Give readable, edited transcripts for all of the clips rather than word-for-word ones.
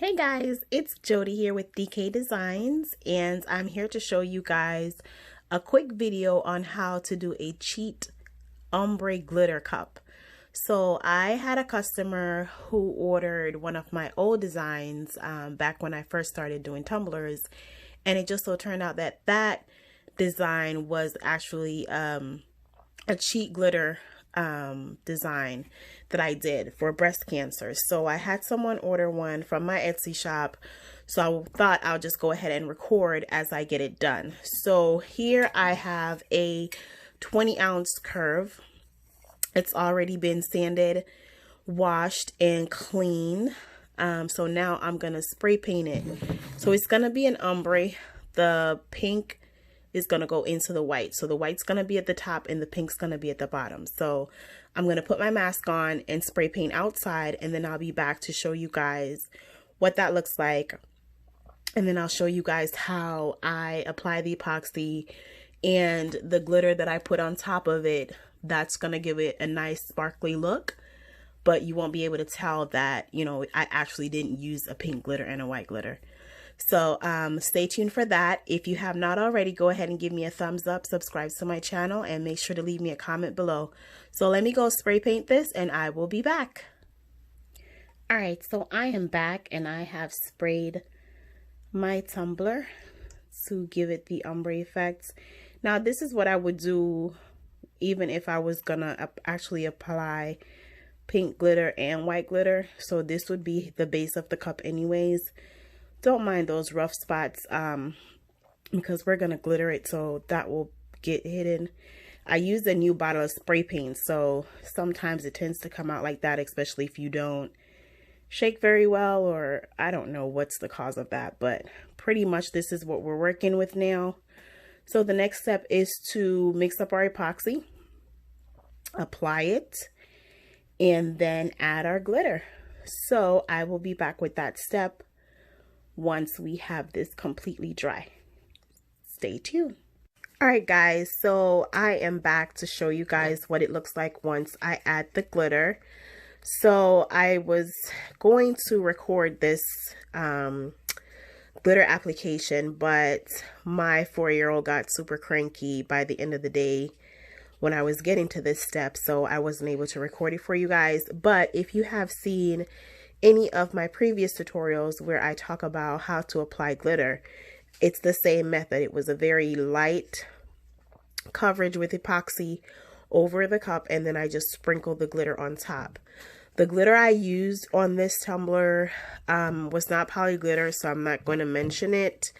Hey guys, it's Jody here with DK Designs, and I'm here to show you guys a quick video on how to do a cheat ombre glitter cup. So I had a customer who ordered one of my old designs back when I first started doing tumblers, and it just so turned out that that design was actually a cheat glitter design that I did for breast cancer. So I had someone order one from my Etsy shop, so I thought I'll just go ahead and record as I get it done. So here I have a 20-ounce curve. It's already been sanded, washed, and cleaned. So now I'm gonna spray paint it. So it's gonna be an ombre. The pink is going to go into the white. So the white's going to be at the top and the pink's going to be at the bottom. So I'm going to put my mask on and spray paint outside, and then I'll be back to show you guys what that looks like. And then I'll show you guys how I apply the epoxy and the glitter that I put on top of it. That's going to give it a nice sparkly look, but you won't be able to tell that, you know, I actually didn't use a pink glitter and a white glitter. So stay tuned for that. If you have not already, go ahead and give me a thumbs up, subscribe to my channel, and make sure to leave me a comment below. So let me go spray paint this and I will be back. All right, so I am back and I have sprayed my tumbler to give it the ombre effects. Now this is what I would do even if I was gonna actually apply pink glitter and white glitter. So this would be the base of the cup anyways. Don't mind those rough spots because we're going to glitter it, so that will get hidden. I used a new bottle of spray paint, so sometimes it tends to come out like that, especially if you don't shake very well, or I don't know what's the cause of that, but pretty much this is what we're working with now. So the next step is to mix up our epoxy, apply it, and then add our glitter. So I will be back with that step once we have this completely dry. Stay tuned. All right guys, so I am back to show you guys what it looks like once I add the glitter. So I was going to record this glitter application, but my 4-year-old got super cranky by the end of the day when I was getting to this step, so I wasn't able to record it for you guys. But if you have seen any of my previous tutorials where I talk about how to apply glitter, it's the same method. It was a very light coverage with epoxy over the cup, and then I just sprinkled the glitter on top. The glitter I used on this tumbler was not poly glitter, so I'm not going to mention it,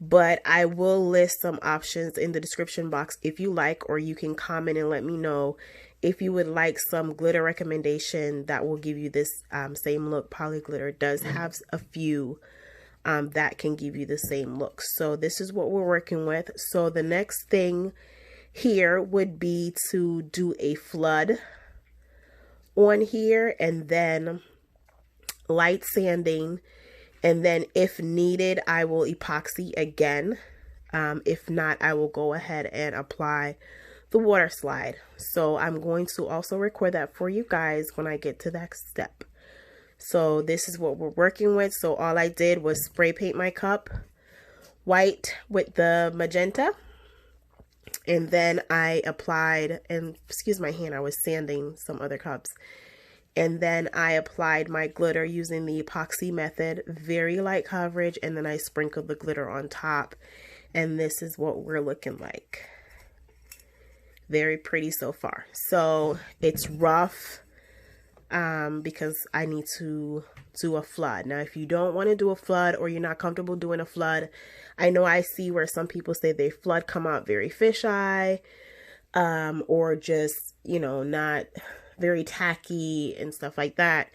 but I will list some options in the description box if you like, or you can comment and let me know if you would like some glitter recommendation that will give you this same look. Poly glitter does have a few that can give you the same look. So this is what we're working with. So the next thing here would be to do a flood on here, and then light sanding, and then if needed I will epoxy again. If not, I will go ahead and apply the water slide. So I'm going to also record that for you guys when I get to that step. So this is what we're working with. So all I did was spray paint my cup white with the magenta, and then I applied, and excuse my hand, I was sanding some other cups, and then I applied my glitter using the epoxy method, very light coverage, and then I sprinkled the glitter on top, and this is what we're looking like. Very pretty so far. So it's rough because I need to do a flood. Now if you don't want to do a flood, or you're not comfortable doing a flood, I know I see where some people say they flood come out very fisheye, or just, you know, not very tacky and stuff like that.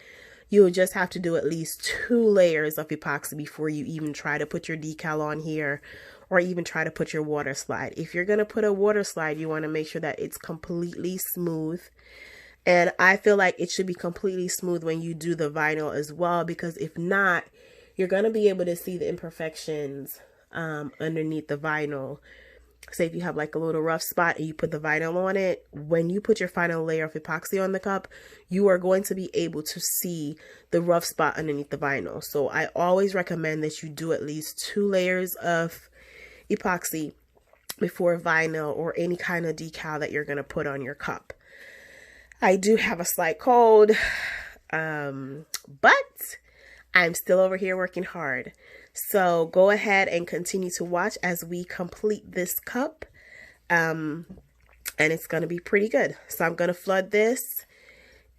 You'll just have to do at least 2 layers of epoxy before you even try to put your decal on here, or even try to put your water slide. If you're going to put a water slide, you want to make sure that it's completely smooth. And I feel like it should be completely smooth when you do the vinyl as well, because if not, you're going to be able to see the imperfections underneath the vinyl. say if you have like a little rough spot and you put the vinyl on it, when you put your final layer of epoxy on the cup, you are going to be able to see the rough spot underneath the vinyl. So I always recommend that you do at least 2 layers of epoxy before vinyl or any kind of decal that you're going to put on your cup. I do have a slight cold, but I'm still over here working hard. So go ahead and continue to watch as we complete this cup. And it's going to be pretty good. So I'm going to flood this,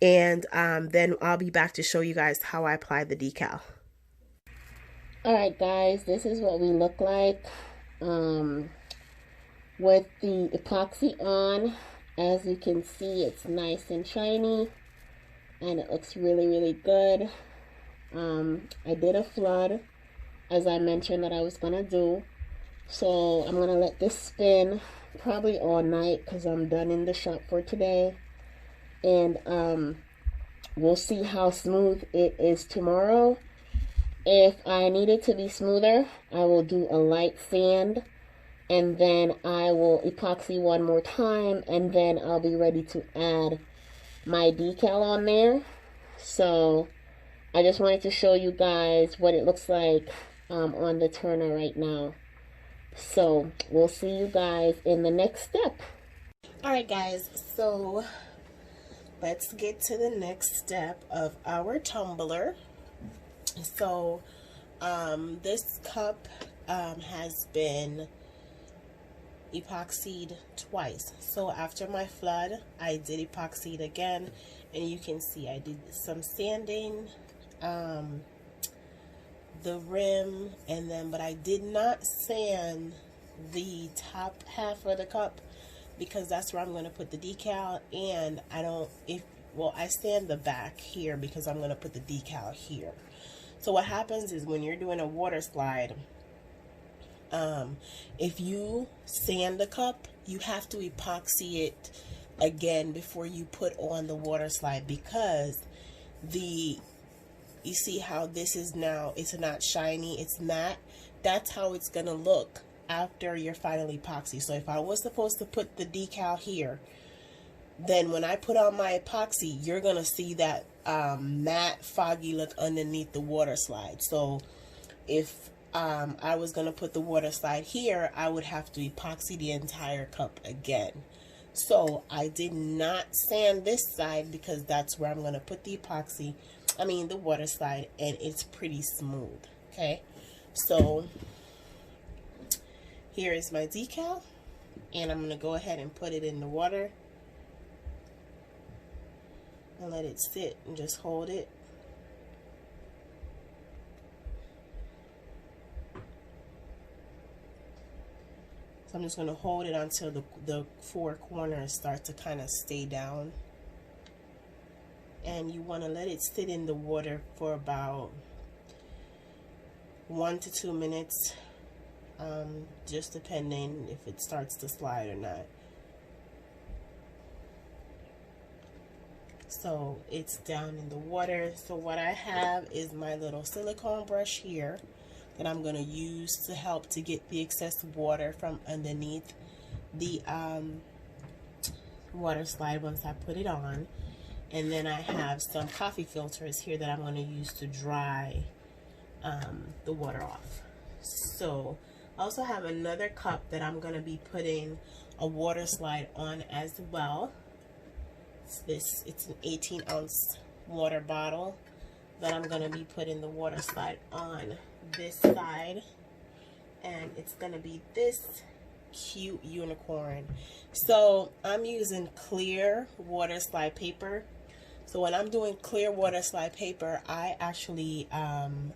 and then I'll be back to show you guys how I apply the decal. Alright guys, this is what we look like with the epoxy on. As you can see, it's nice and shiny and it looks really, really good. I did a flood, as I mentioned that I was gonna do. So I'm gonna let this spin probably all night because I'm done in the shop for today. And we'll see how smooth it is tomorrow. If I need it to be smoother, I will do a light sand, and then I will epoxy one more time, and then I'll be ready to add my decal on there. So I just wanted to show you guys what it looks like on the turner right now. So we'll see you guys in the next step. Alright guys, so let's get to the next step of our tumbler. So this cup has been epoxied twice. So after my flood, I did epoxy it again, and you can see I did some sanding, the rim, and then but I did not sand the top half of the cup because that's where I'm going to put the decal. And I sand the back here because I'm going to put the decal here. So what happens is when you're doing a water slide, if you sand the cup, you have to epoxy it again before you put on the water slide, because you see how this is now, it's not shiny, it's matte. That's how it's gonna look after your final epoxy. So if I was supposed to put the decal here, then when I put on my epoxy, you're gonna see that matte foggy look underneath the water slide. So if I was gonna put the water slide here, I would have to epoxy the entire cup again. So I did not sand this side because that's where I'm gonna put the epoxy, the water slide, and it's pretty smooth. Okay, so here is my decal, and I'm gonna go ahead and put it in the water and let it sit and just hold it. So I'm just going to hold it until the 4 corners start to kind of stay down. And you want to let it sit in the water for about 1 to 2 minutes, just depending if it starts to slide or not. So it's down in the water. So what I have is my little silicone brush here that I'm going to use to help to get the excess water from underneath the water slide once I put it on. And then I have some coffee filters here that I'm going to use to dry the water off. So I also have another cup that I'm going to be putting a water slide on as well. It's an 18-ounce water bottle that I'm going to be putting the water slide on this side, and it's going to be this cute unicorn. So I'm using clear water slide paper. So when I'm doing clear water slide paper, I actually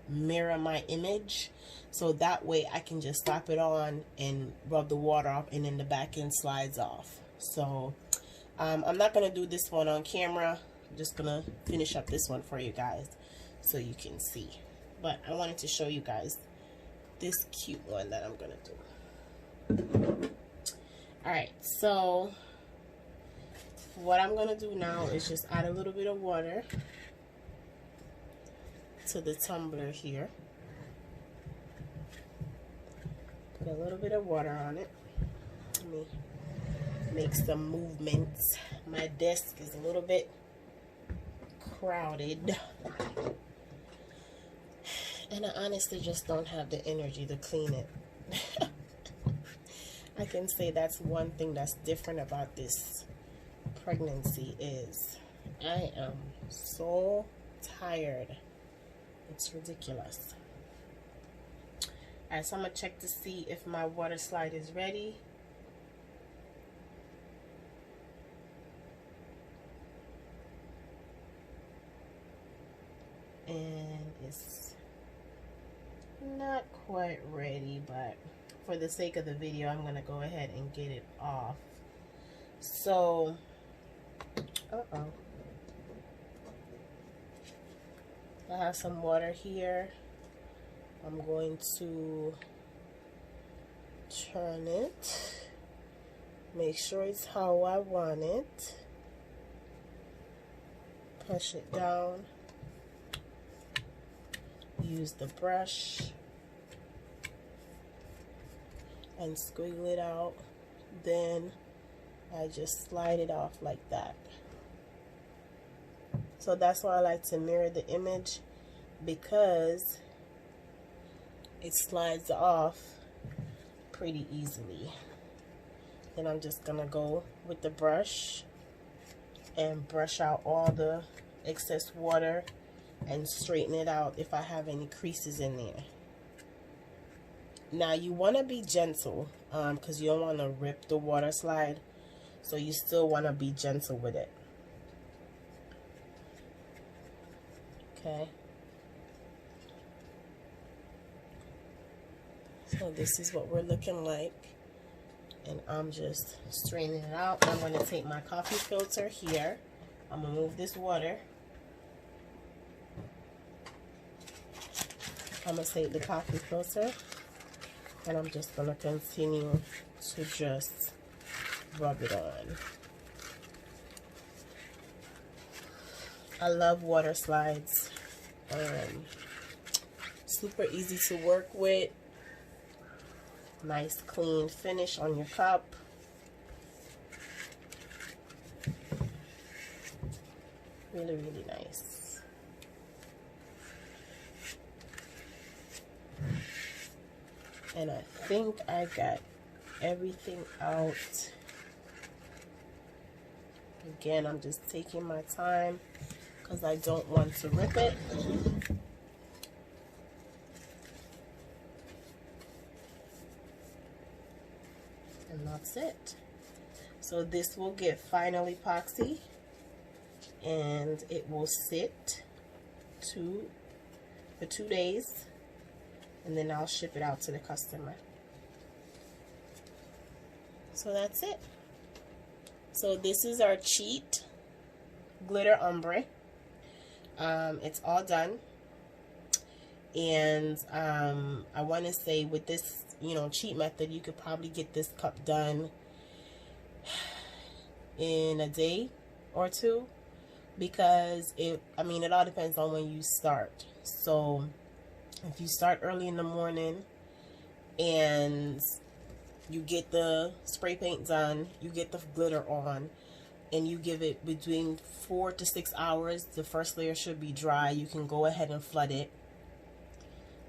mirror my image, so that way I can just slap it on and rub the water off, and then the back end slides off. So I'm not going to do this one on camera. I'm just going to finish up this one for you guys so you can see. But I wanted to show you guys this cute one that I'm going to do. Alright, so what I'm going to do now is just add a little bit of water to the tumbler here. Put a little bit of water on it. Let me make some movements. My desk is a little bit crowded, and I honestly just don't have the energy to clean it. I can say that's one thing that's different about this pregnancy is I am so tired. It's ridiculous. Alright, so I'm gonna check to see if my water slide is ready. And it's not quite ready, but for the sake of the video, I'm gonna go ahead and get it off. So, I have some water here. I'm going to turn it, make sure it's how I want it, push it down, use the brush and squiggle it out, then I just slide it off like that. So that's why I like to mirror the image, because it slides off pretty easily. Then I'm just gonna go with the brush and brush out all the excess water and straighten it out if I have any creases in there. Now you want to be gentle because you don't want to rip the water slide, so you still want to be gentle with it. Okay. So this is what we're looking like, and I'm just straining it out. I'm going to take my coffee filter here. I'm going to move this water. I'm going to take the coffee filter, and I'm just going to continue to just rub it on. I love water slides. Super easy to work with. Nice clean finish on your cup. Really, really nice. And I think I got everything out. Again, I'm just taking my time because I don't want to rip it. And that's it. So this will get final epoxy, and it will sit for 2 days, and then I'll ship it out to the customer. So that's it. So this is our cheat glitter ombre. It's all done, and I want to say with this, cheat method, you could probably get this cup done in a day or two, because it all depends on when you start. So if you start early in the morning and you get the spray paint done, you get the glitter on, and you give it between 4 to 6 hours, the first layer should be dry. You can go ahead and flood it.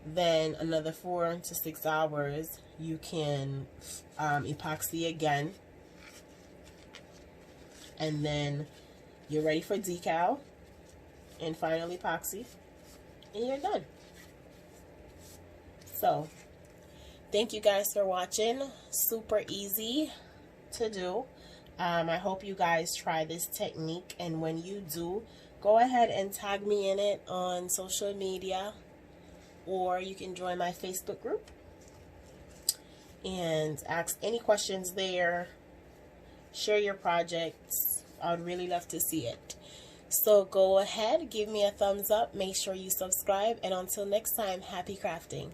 Then another 4 to 6 hours, you can epoxy again, and then you're ready for decal and final epoxy, and you're done. So thank you guys for watching. Super easy to do. I hope you guys try this technique, and when you do, go ahead and tag me in it on social media, or you can join my Facebook group and ask any questions there. Share your projects. I would really love to see it. So go ahead, give me a thumbs up, make sure you subscribe, and until next time, happy crafting.